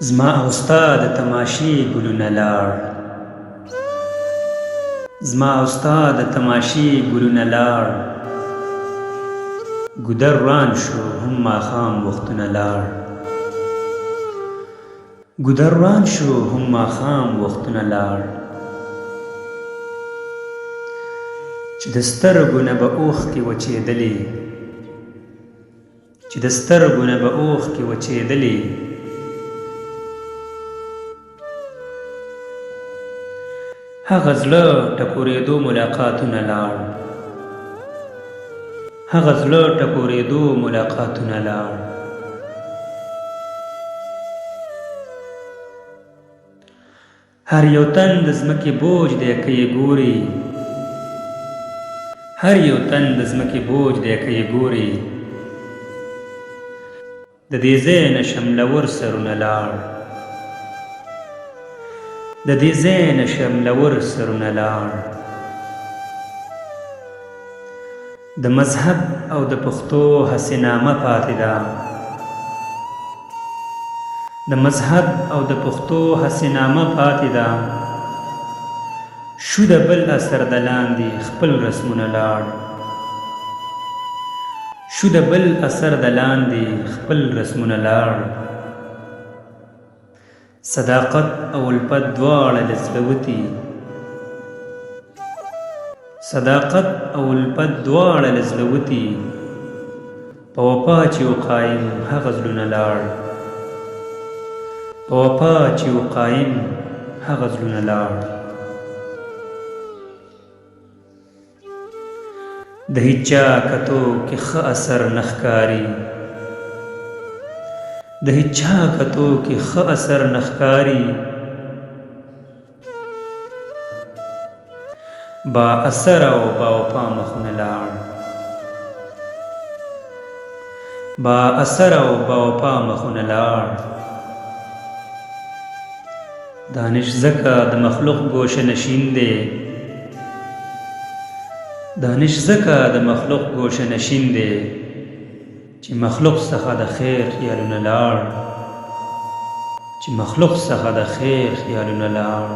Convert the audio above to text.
زما او ستا د تماشې ګلونه لاړ، زما او ستا د تماشې ګلونه لاړ، ګودر روان شو هم ماښام وختونه لاړ، ګودر روان شو هم ماښام وختونه لاړ، چې د سترګو نه به اوښکې وچېدلې، چې د سترګو نه به اوښکې وچېدلې، هغه زړه ټکورېدو ملاقاتونه لاړ، هغه زړه ټکورېدو ملاقاتونه لاړ، هر یو تن د ځمکې بوج دی که یې ګوري، هر یو تن د ځمکې بوج دی که یې ګوري، د دې ځای نه شملور سرونه لاړ، د دې ځای نه شملور سرونه لاړ، د مذهب او د پښتو هسې نامه پاتې ده، د مذهب او د پښتو هسې نامه پاتې ده، شو د بل اثر د لاندې خپل رسمونه لاړ، شو د بل اثر د لاندې خپل رسمونه لاړ، صداقت او الفت دواړه له زړه وتي، صداقت او الفت دواړه له زړه وتي، په وفا چې و قایم هغه زړونه لاړ، په وفا چې و قایم هغه زړونه لاړ، د هیچا کتو کې ښه اثر نه ښکاري، د هیچا کتو کې ښه اثر نه ښکاري، با اثر او با وفا مخونه لاړ، با اثر او با وفا مخونه لاړ، دانش ځکه د مخلوق ګوشه نشین دی، دانش ځکه د مخلوق ګوشه نشین دی، چې مخلوق څخه د خیر خیالونه لاړ، چې مخلوق څخه د خیر خیالونه لاړ.